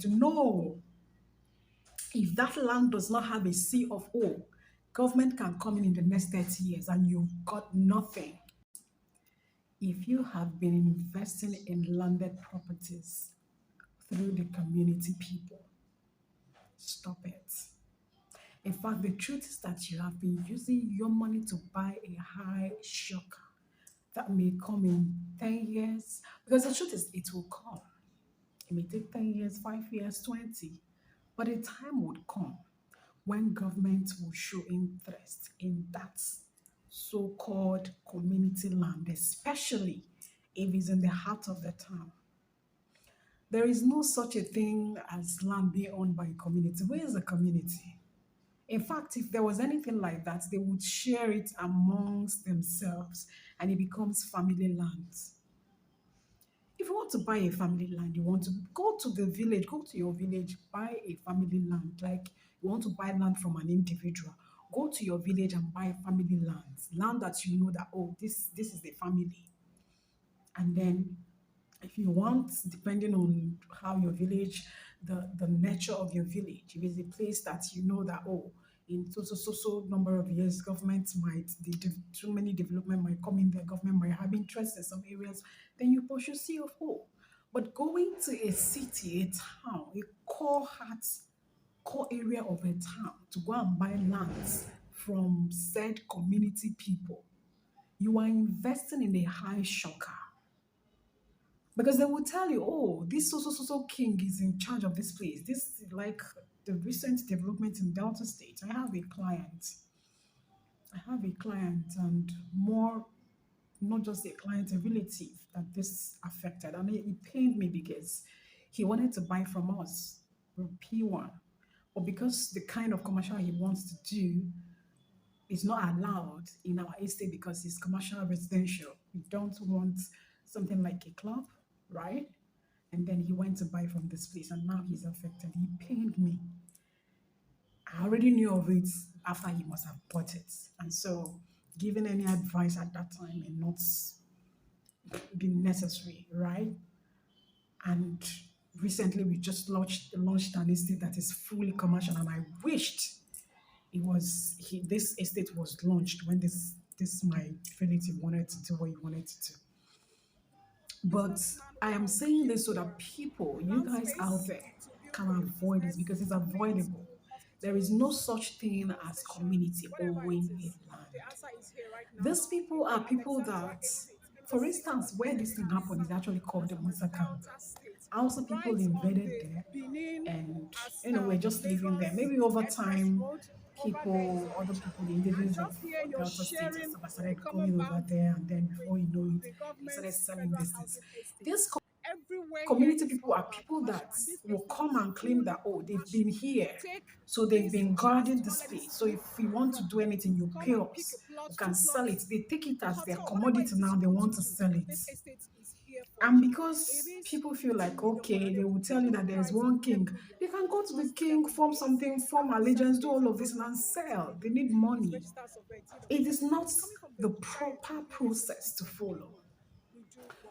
to know if that land does not have a C of O, government can come in the next 30 years and you've got nothing. If you have been investing in landed properties through the community people, stop it. In fact, the truth is that you have been using your money to buy a high shocker that may come in 10 years. Because the truth is, it will come. It may take 10 years, 5 years, 20. But a time would come when government will show interest in that so-called community land, especially if it's in the heart of the town. There is no such a thing as land being owned by a community. Where is the community? In fact, if there was anything like that, they would share it amongst themselves and it becomes family land. If you want to buy a family land, you want to go to the village, go to your village, buy a family land. Like you want to buy land from an individual, go to your village and buy family land that you know that, oh, this is the family. And then if you want, depending on how your village, the nature of your village, if it's a place that you know that, oh, in so number of years, government might, too many development might come in there, government might have interest in some areas, then you pursue C of O. But going to a city, a town, a core area of a town to go and buy lands from said community people, you are investing in a high shocker. Because they will tell you, oh, this so king is in charge of this place. This is like the recent development in Delta State. I have a client and more, not just a client, a relative that this affected. And it pained me because he wanted to buy from us, P1. But because the kind of commercial he wants to do is not allowed in our estate because it's commercial residential. We don't want something like a club, right? And then he went to buy from this place and now he's affected. He pained me. I already knew of it after he must have bought it. And so giving any advice at that time may not be necessary, right? And recently we just launched an estate that is fully commercial and I wished this estate was launched when this my relative wanted to do what he wanted to do. But I am saying this so that people, you guys out there, can avoid this because it's avoidable. There is no such thing as community owning a land. These people are people that, for instance, where this thing happened is actually called the massacre. Also, people invaded there and we're just living there. Maybe over time, other people, the individuals of Delta State, Asaba started going over there, and then before you know it, they started selling this things. These community people are people that will come and claim that, oh, they've been here, so they've been guarding this place. So if we want to do anything, you pay us, we can sell it. They take it as their commodity now, they want to sell it. And because people feel like, okay, they will tell you that there's one king, they can go to the king, form something, form allegiance, do all of this and sell. They need money. It is not the proper process to follow.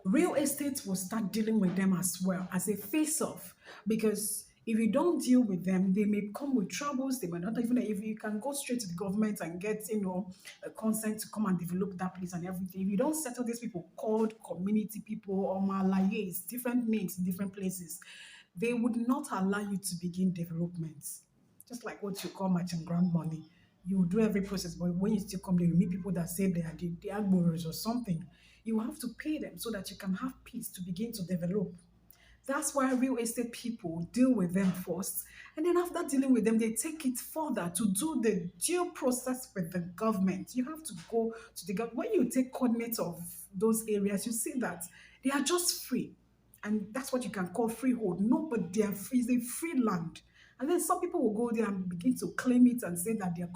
Real estate will start dealing with them as well as a face-off, because if you don't deal with them, they may come with troubles. They may not even, if you can go straight to the government and get a consent to come and develop that place and everything. If you don't settle these people called community people or malayes, different names in different places, they would not allow you to begin development. Just like what you call matching grant money. You will do every process, but when you still come there, you meet people that say they are the agboros or something. You have to pay them so that you can have peace to begin to develop. That's why real estate people deal with them first. And then after dealing with them, they take it further to do the due process with the government. You have to go to the government. When you take coordinates of those areas, you see that they are just free. And that's what you can call freehold. No, but they are free. It's a free land. And then some people will go there and begin to claim it and say that they are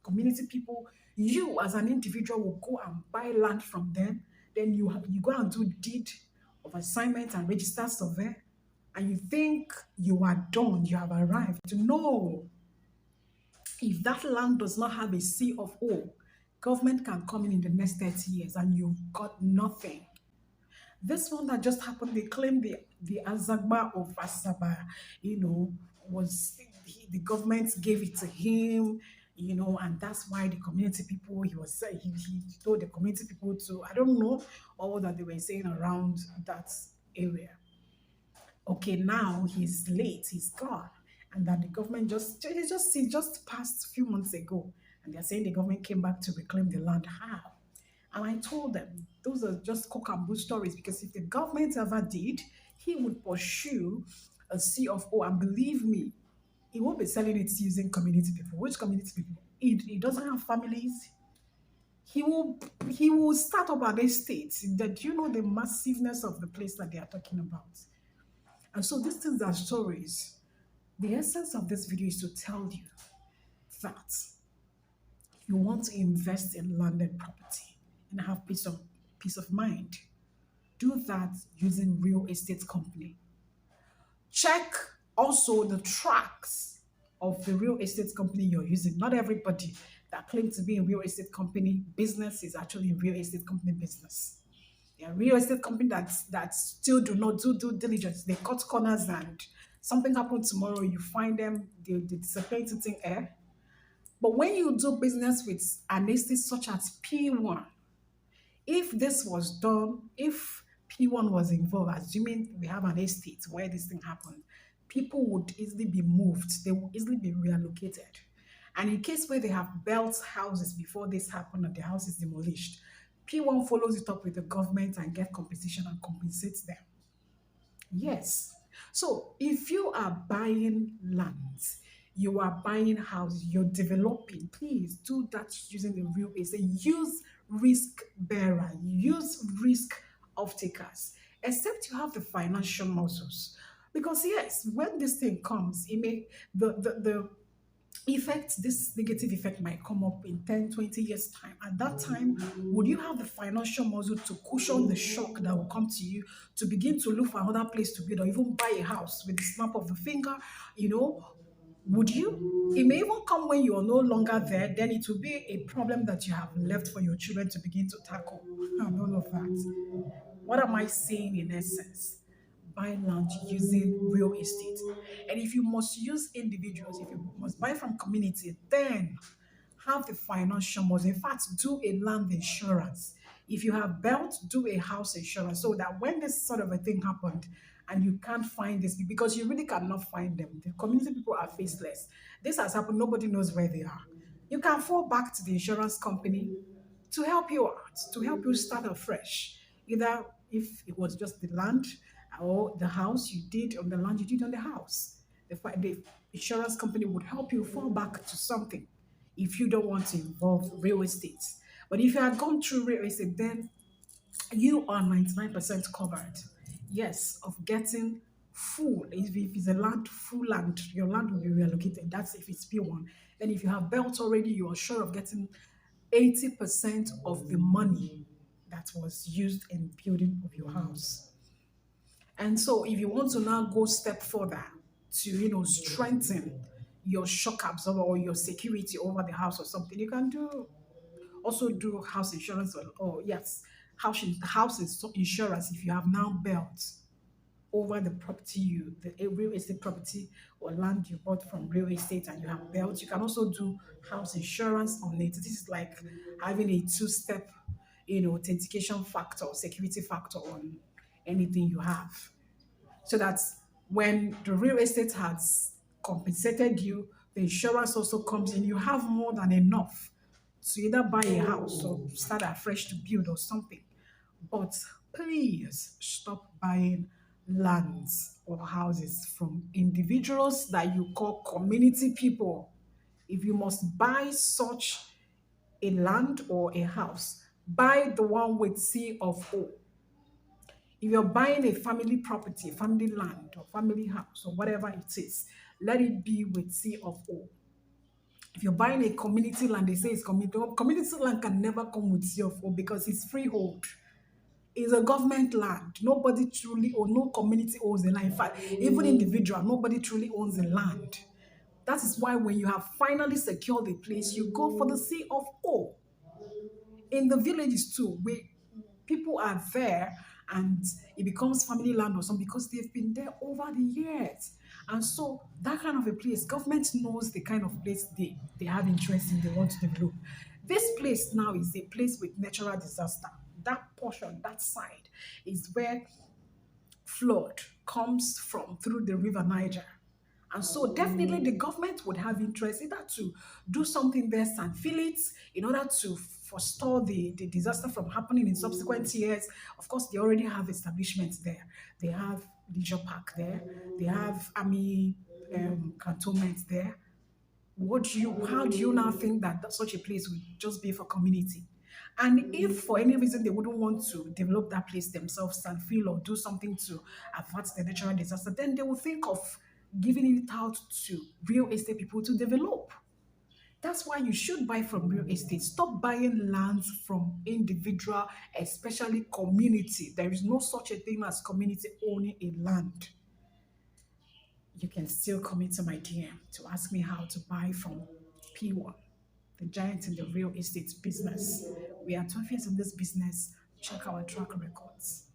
community people. You, as an individual, will go and buy land from them. Then you go and do deed of assignment and register survey, and you think you are done, you have arrived. No, if that land does not have a C of O, government can come in the next 30 years and you've got nothing. This one that just happened, they claim the Azagba of Asaba, you know, was the government gave it to him, and that's why the community people, he was saying, he told the community people to, I don't know, all that they were saying around that area. Okay, now he's late, he's gone, and that the government he just passed a few months ago, and they're saying the government came back to reclaim the land. How? And I told them those are just cock and bull stories, because if the government ever did, he would pursue a C of O, and believe me, he won't be selling it using community people. Which community people? He doesn't have families. He will start up an estate. That you know the massiveness of the place that they are talking about. And so these things are stories. The essence of this video is to tell you that you want to invest in landed property and have peace of mind. Do that using real estate company. Check also the tracks of the real estate company you're using. Not everybody that claims to be in real estate company business is actually in real estate company business. There are real estate company that still do not do due diligence. They cut corners, and something happened tomorrow, you find them, they disappear into thin air. But when you do business with an estate such as P1, if this was done, if P1 was involved, assuming we have an estate where this thing happened, people would easily be moved, they would easily be reallocated. And in case where they have built houses before this happened and the house is demolished, P1 follows it up with the government and get compensation and compensates them. Yes. So if you are buying lands, you are buying houses, you're developing, please do that using the real estate. Use risk bearer, use risk off takers, except you have the financial muscles. Because yes, when this thing comes, it may the effect, this negative effect might come up in 10, 20 years time. At that time, would you have the financial muscle to cushion the shock that will come to you, to begin to look for another place to build or even buy a house with the snap of the finger? you know would you? It may even come when you are no longer there, then it will be a problem that you have left for your children to begin to tackle and all of that. What am I saying in essence? Buy land using real estate. And if you must use individuals, if you must buy from community, then have the financial muscle. In fact, do a land insurance. If you have built, do a house insurance, so that when this sort of a thing happened and you can't find this, because you really cannot find them, the community people are faceless. This has happened, nobody knows where they are. You can fall back to the insurance company to help you out, to help you start afresh. Either if it was just the land or the house you did on the land, you did on the house. The insurance company would help you fall back to something if you don't want to involve real estate. But if you have gone through real estate, then you are 99% covered. Yes, of getting full. If it's a land, full land, your land will be reallocated. That's if it's P1. Then if you have built already, you are sure of getting 80% of the money that was used in building of your house. And so if you want to now go step further to, strengthen your shock absorber or your security over the house or something, you can do house insurance, or yes, insurance if you have now built over the property, the real estate property or land you bought from real estate and you have built. You can also do house insurance on it. This is like having a two-step, authentication factor, security factor on anything you have, so that when the real estate has compensated you, the insurance also comes in. You have more than enough to either buy a house or start afresh to build or something. But please stop buying lands or houses from individuals that you call community people. If you must buy such a land or a house, buy the one with C of O. If you're buying a family property, family land, or family house, or whatever it is, let it be with C of O. If you're buying a community land, they say it's community. Community land can never come with C of O because it's freehold. It's a government land. Nobody truly, or no community owns the land. In fact, even individual, nobody truly owns the land. That is why when you have finally secured the place, you go for the C of O. In the villages too, we people are there and it becomes family land or something because they've been there over the years. And so that kind of a place, government knows the kind of place they have interest in, they want to develop. This place now is a place with natural disaster. That portion, that side, is where flood comes from through the river Niger. And so definitely the government would have interest either to do something there and fill it in order to forestall the disaster from happening in subsequent years. Of course, they already have establishments there. They have leisure park there. They have army cantonments there. How do you now think that such a place would just be for community? And if for any reason they wouldn't want to develop that place themselves and feel or do something to avert the natural disaster, then they will think of giving it out to real estate people to develop. That's why you should buy from real estate. Stop buying lands from individual, especially community. There is no such a thing as community owning a land. You can still come into my DM to ask me how to buy from P1, the giant in the real estate business. We are 12 years in this business. Check our track records.